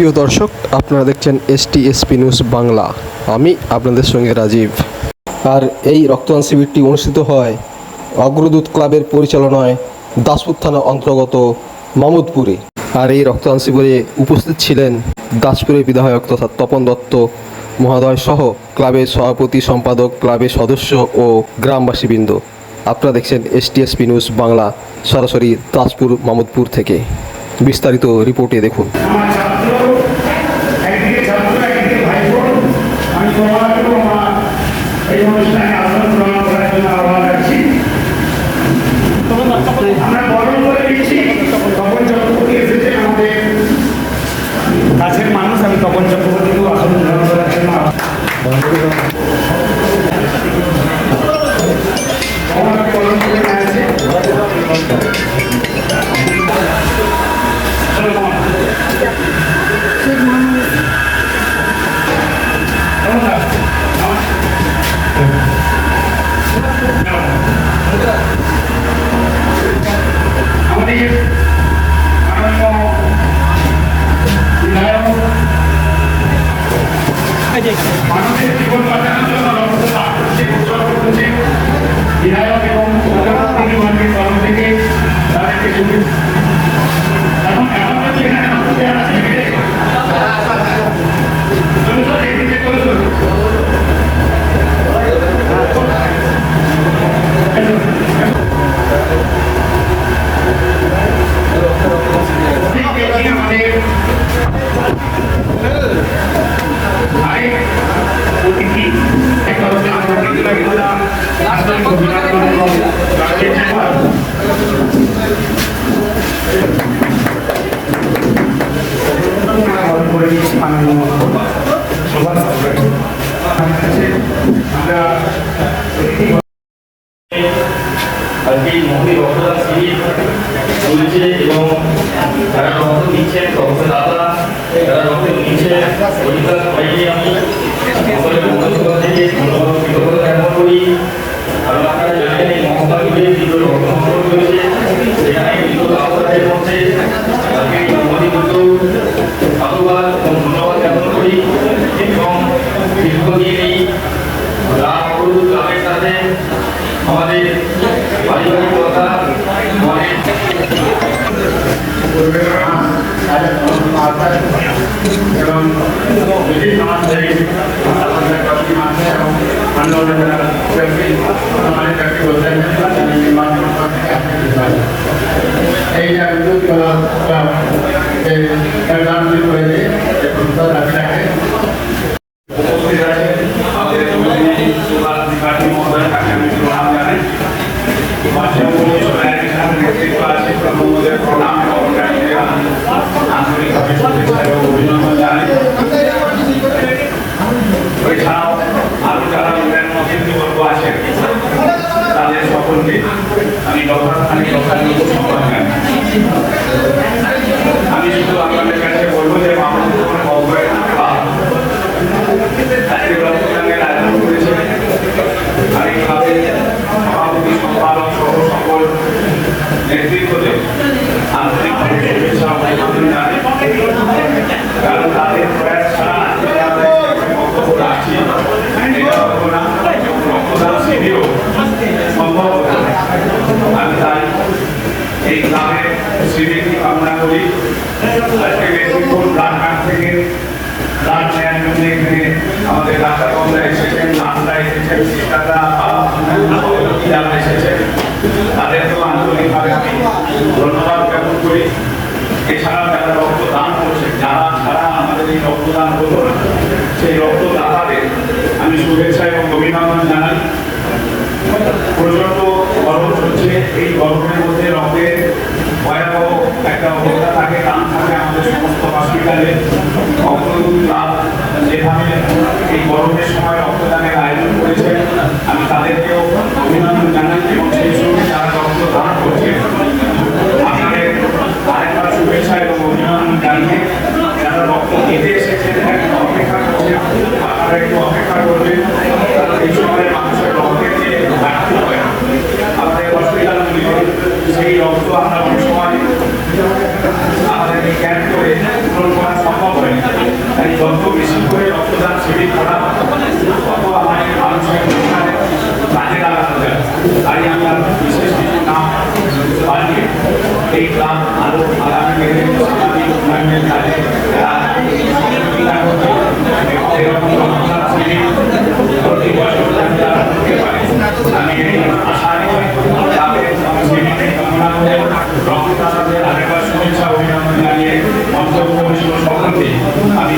প্রিয় দর্শক, আপনারা দেখছেন STSP নিউজ বাংলা। আমি আপনাদের সঙ্গে রাজীব। আর এই রক্তদান শিবিরটি অনুষ্ঠিত হয় অগ্রদূত ক্লাবের পরিচালনায় দাসপুর থানা অন্তর্গত মামুদপুরে। আর এই রক্তদান শিবিরে উপস্থিত ছিলেন দাসপুরের বিধায়ক তথা তপন দত্ত মহোদয় সহ ক্লাবের সভাপতি, সম্পাদক, ক্লাবের সদস্য ও গ্রামবাসীবৃন্দ। আপনারা দেখছেন STSP নিউজ বাংলা সরাসরি দাসপুর মামুদপুর থেকে। বিস্তারিত রিপোর্টে দেখুন। কাছের মানুষ, আমি তপন চক্রবর্তীকেও আসন গ্রহণ করার জন্য মানুষের জীবন বাঁচানোর জন্য রক্তদান করছে, উৎসর্গ করছে। বিধায়ক এবং প্রধানমন্ত্রীর তরফ থেকে তাদেরকে শুভেচ্ছা। এখন যদি এখানে আমাদের আছে আজকে মহতি রক্তদান শিবির চলছে এবং যারা রক্ত নিচ্ছেন, রক্তদাতা যারা রক্ত নিচ্ছেন, পরিবার সবাইকে আমি সকলের পক্ষ থেকে ধন্যবাদ কৃতজ্ঞতা জ্ঞাপন করি। কারণ আপনারা জানেন এই মহামারীতে তীব্র রক্ত সংকট রয়েছে, সেখানে বিগত আপনাদের মধ্যে আজকে এই মহতি কিন্তু সাধুবাদ এবং ধন্যবাদ জ্ঞাপন করি। এবং দীর্ঘদিন এই গ্রাম অগ্রদূত ক্লাবের সাথে আমাদের পারিবারিক কথা অনেক এবং ব্রিটিশ সমাজ থেকে এই যে প্রধানমন্ত্রী করেছে রাখে উপস্থিত আছে আমাদের পার্টি মহোদয় তাকে আমি প্রণাম জানাই। আন্তরিকভাবে শুভেচ্ছা এবং অভিনন্দন জানাই। এছাড়াও আরো যারা অন্যান্য অতিথিবর্গ আছেন তাদের সকলকে আমি যথাস্থানে যথাযোগ্য সম্মান জানাই। আমি শুধু আপনাদের কাছে বলবো যে মামুদপুর আজকে রক্তদানের আয়োজন করেছে। আমি ক্লাবের সভাপতি, সম্পাদক সহ সকল নেতৃত্বদের আন্তরিকভাবে শুভেচ্ছা অভিনন্দন জানাই। কারণ তাদের প্রয়াস ছাড়া বক্তব্য রাখছি রক্তদান শিবিরও সম্ভব হতো না। আমি তাই এই ক্লাবের শিবিরটি কামনা করি। আজকে মেদিনীপুর ব্লাড ব্যাংক থেকে ব্লাড নেওয়ার জন্য এখানে আমাদের ডাক্তারবাবুরা এসেছেন, নার্সরা এসেছেন, সিস্টাররা এসেছেন, তাদেরকেও আন্তরিকভাবে আমি ধন্যবাদ জ্ঞাপন করি। এছাড়াও যারা রক্তদান করছেন, যারা ছাড়া আমাদের এই রক্তদান হতো না, সেই রক্তদাতাদের আমি শুভেচ্ছা এবং অভিনন্দন জানাই। প্রচন্ড গরম চলছে, এই গরমের মধ্যে রক্তের ভয়াবহ একটা অবস্থা থাকে, টান থাকে আমাদের সমস্ত হসপিটালে। অগ্রদূত ক্লাব যেভাবে এই গরমের সময় রক্তদানের আয়োজন করেছে, আমি তাদেরকেও অভিনন্দন জানাই। এবং সেই সঙ্গে যারা রক্তদান করছে আপনাদের আরেকবার শুভেচ্ছা এবং অভিনন্দন জানিয়ে যারা রক্ত দিতে এসেছেন একটু অপেক্ষা করছেন, আপনারা একটু অপেক্ষা করবেন। এই সময় মানুষের রক্তের যে ঘাটতি হয় আমাদের হসপিটালগুলিতে, সেই রক্ত আমরা অনেক সময় আমাদের ক্যাম্প করে পূরণ করা সম্ভব হয় না। বিশেষ কিছু নাম বানিয়ে এই ক্লাব আরো আগামী দিনে সামাজিক উন্নয়নের কাজে সহযোগিতা করবে। এরকম রক্তদান শিবির প্রতি বছর যারা করতে পারে আমি এই আশা নিয়ে তাদের সংস্কৃতিকে কামনা করে রক্তদাতাদের আরেকবার শুভেচ্ছা অভিনন্দন জানিয়ে মন্তব্য সকলকে আমি